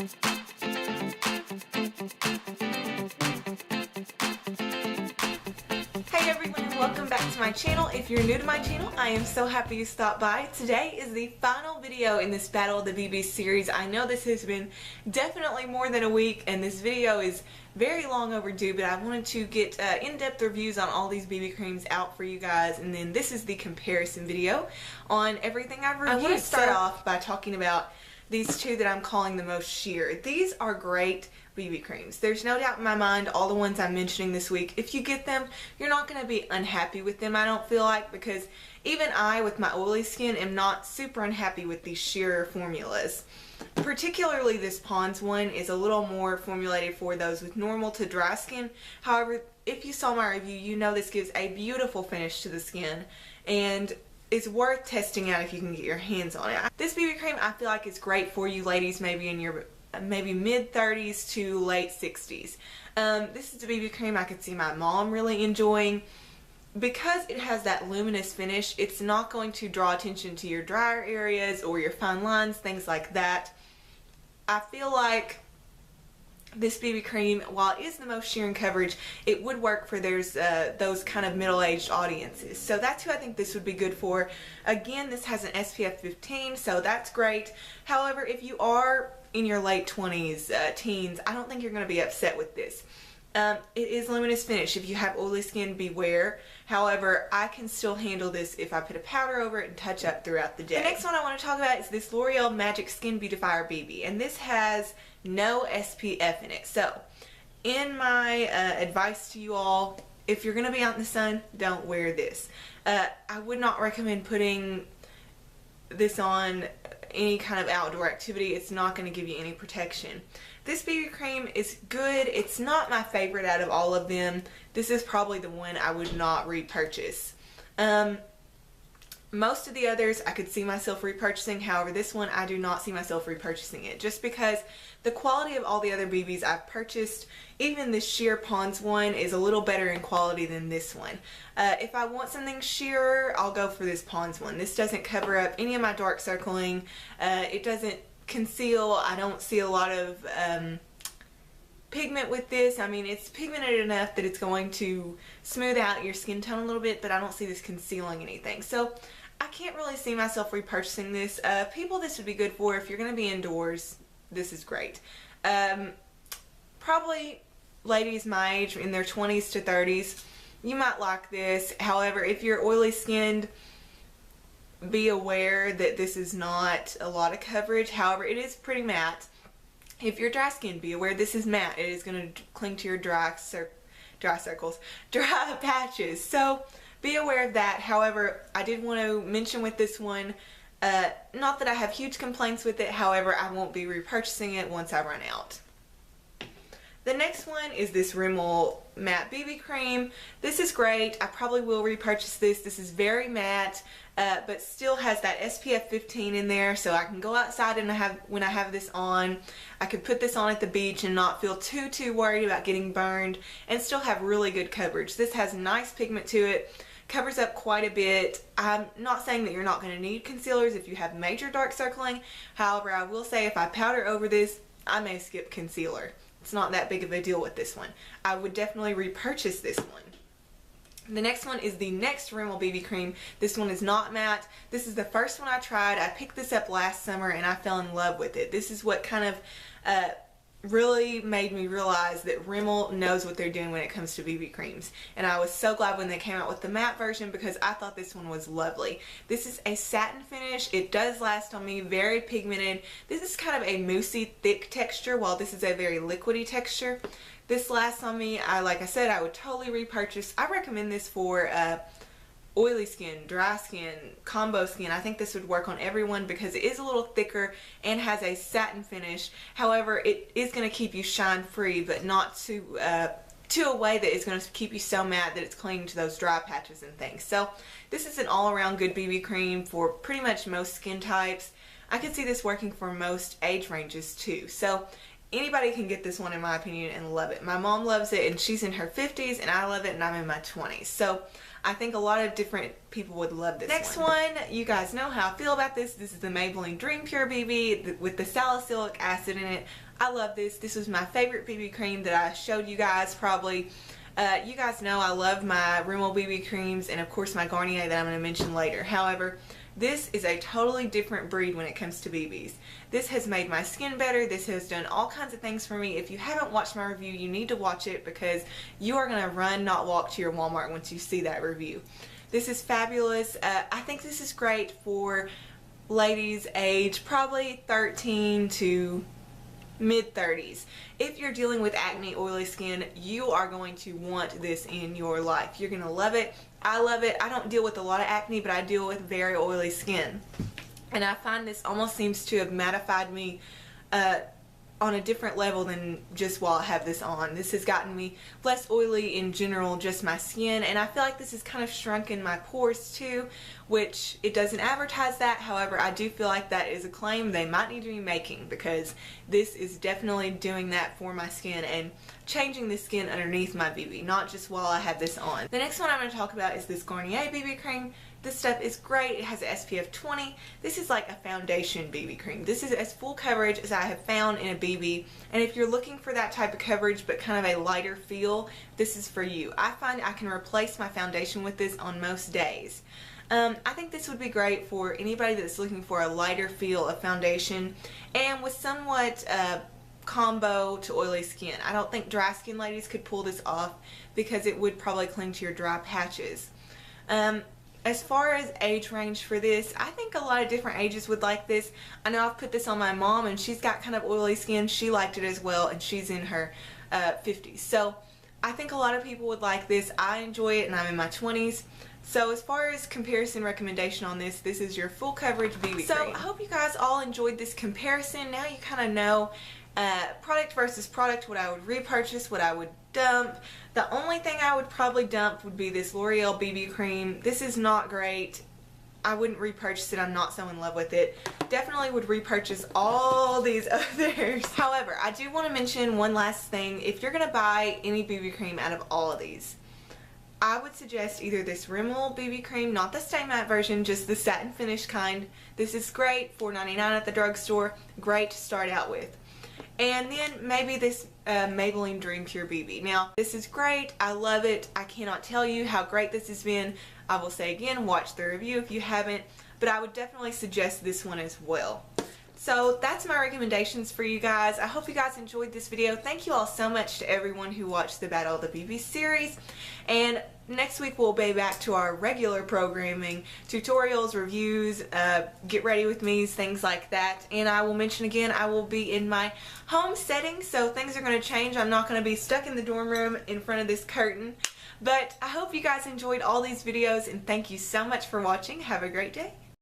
Hey everyone, and welcome back to my channel. If you're new to my channel, I am so happy you stopped by. Today is the final video in this Battle of the BB series. I know this has been definitely more than a week, and this video is very long overdue, but I wanted to get in-depth reviews on all these BB creams out for you guys, and then this is the comparison video on everything I've reviewed. I want to start off by talking about these two that I'm calling the most sheer. These are great BB creams. There's no doubt in my mind, all the ones I'm mentioning this week, if you get them, you're not going to be unhappy with them, I don't feel like, because even I, with my oily skin, am not super unhappy with these sheer formulas. Particularly this Pond's one is a little more formulated for those with normal to dry skin. However, if you saw my review, you know this gives a beautiful finish to the skin, and it's worth testing out if you can get your hands on it. This BB cream I feel like is great for you ladies maybe in your mid 30s to late 60s. This is a BB cream I could see my mom really enjoying. Because it has that luminous finish, it's not going to draw attention to your drier areas or your fine lines, things like that. I feel like this BB cream, while it is the most sheer in coverage, it would work for those kind of middle-aged audiences. So that's who I think this would be good for. Again, this has an SPF 15, so that's great. However, if you are in your late 20s, teens, I don't think you're going to be upset with this. It is luminous finish. If you have oily skin, beware. However, I can still handle this if I put a powder over it and touch up throughout the day. The next one I want to talk about is this L'Oreal Magic Skin Beautifier BB, and this has no SPF in it. So, in my advice to you all, if you're going to be out in the sun, don't wear this. I would not recommend putting this on any kind of outdoor activity. It's not going to give you any protection. This BB cream is good. It's not my favorite out of all of them. This is probably the one I would not repurchase. Most of the others I could see myself repurchasing. However, this one I do not see myself repurchasing it, just because the quality of all the other BBs I've purchased, even this sheer Pond's one, is a little better in quality than this one. If I want something sheerer, I'll go for this Pond's one. This doesn't cover up any of my dark circling. It doesn't conceal. I don't see a lot of pigment with this. I mean, it's pigmented enough that it's going to smooth out your skin tone a little bit, but I don't see this concealing anything. So I can't really see myself repurchasing this. People this would be good for if you're going to be indoors. This is great. Probably ladies my age, in their 20s to 30s, you might like this. However, if you're oily skinned, be aware that this is not a lot of coverage. However, it is pretty matte. If you're dry skinned, be aware this is matte. It is going to cling to your dry patches. So be aware of that. However, I did want to mention with this one, not that I have huge complaints with it. However, I won't be repurchasing it once I run out. The next one is this Rimmel Matte BB Cream. This is great. I probably will repurchase this. This is very matte, but still has that SPF 15 in there, so I can go outside and when I have this on, I could put this on at the beach and not feel too worried about getting burned, and still have really good coverage. This has nice pigment to it, covers up quite a bit. I'm not saying that you're not going to need concealers if you have major dark circling. However, I will say if I powder over this, I may skip concealer. It's not that big of a deal with this one. I would definitely repurchase this one. The next one is the next Rimmel BB cream. This one is not matte. This is the first one I tried. I picked this up last summer and I fell in love with it. This is what kind of really made me realize that Rimmel knows what they're doing when it comes to BB creams. And I was so glad when they came out with the matte version, because I thought this one was lovely. This is a satin finish. It does last on me, very pigmented. This is kind of a moussey thick texture, while this is a very liquidy texture. This lasts on me. Like I said, I would totally repurchase. I recommend this for oily skin, dry skin, combo skin. I think this would work on everyone because it is a little thicker and has a satin finish. However, it is going to keep you shine free, but not to a way that is going to keep you so matte that it's clinging to those dry patches and things. So this is an all-around good BB cream for pretty much most skin types. I could see this working for most age ranges too. So anybody can get this one, in my opinion, and love it. My mom loves it, and she's in her 50s, and I love it, and I'm in my 20s. So I think a lot of different people would love this Next one, you guys know how I feel about this. This is the Maybelline Dream Pure BB with the salicylic acid in it. I love this. This was my favorite BB cream that I showed you guys probably. You guys know I love my Rimmel BB creams and of course my Garnier that I'm going to mention later. However, this is a totally different breed when it comes to BBs. This has made my skin better. This has done all kinds of things for me. If you haven't watched my review, you need to watch it because you are going to run, not walk to your Walmart once you see that review. This is fabulous. I think this is great for ladies age probably 13 to mid-30s. If you're dealing with acne, oily skin, you are going to want this in your life. You're going to love it. I love it. I don't deal with a lot of acne, but I deal with very oily skin. And I find this almost seems to have mattified me on a different level than just while I have this on. This has gotten me less oily in general, just my skin, and I feel like this has kind of shrunken my pores too, which it doesn't advertise that. However, I do feel like that is a claim they might need to be making because this is definitely doing that for my skin and changing the skin underneath my BB, not just while I have this on. The next one I'm going to talk about is this Garnier BB cream. This stuff is great. It has an SPF 20. This is like a foundation BB cream. This is as full coverage as I have found in a BB, and if you're looking for that type of coverage but kind of a lighter feel, this is for you. I find I can replace my foundation with this on most days. I think this would be great for anybody that's looking for a lighter feel of foundation and with somewhat combo to oily skin. I don't think dry skin ladies could pull this off because it would probably cling to your dry patches. As far as age range for this, I think a lot of different ages would like this. I know I've put this on my mom and she's got kind of oily skin. She liked it as well and she's in her 50s. So I think a lot of people would like this. I enjoy it and I'm in my 20s. So as far as comparison recommendation on this, this is your full coverage BB cream. So I hope you guys all enjoyed this comparison. Now you kind of know product versus product, what I would repurchase, what I would dump. The only thing I would probably dump would be this L'Oreal BB cream. This is not great. I wouldn't repurchase it. I'm not so in love with it. Definitely would repurchase all these others. However, I do want to mention one last thing. If you're going to buy any BB cream out of all of these, I would suggest either this Rimmel BB cream, not the Stay Matte version, just the satin finish kind. This is great, $4.99 at the drugstore. Great to start out with. And then maybe this Maybelline Dream Pure BB. Now, this is great. I love it. I cannot tell you how great this has been. I will say again, watch the review if you haven't, but I would definitely suggest this one as well. So that's my recommendations for you guys. I hope you guys enjoyed this video. Thank you all so much to everyone who watched the Battle of the BB series. And next week we'll be back to our regular programming, tutorials, reviews, get ready with me's, things like that. And I will mention again, I will be in my home setting, so things are going to change. I'm not going to be stuck in the dorm room in front of this curtain. But I hope you guys enjoyed all these videos, and thank you so much for watching. Have a great day.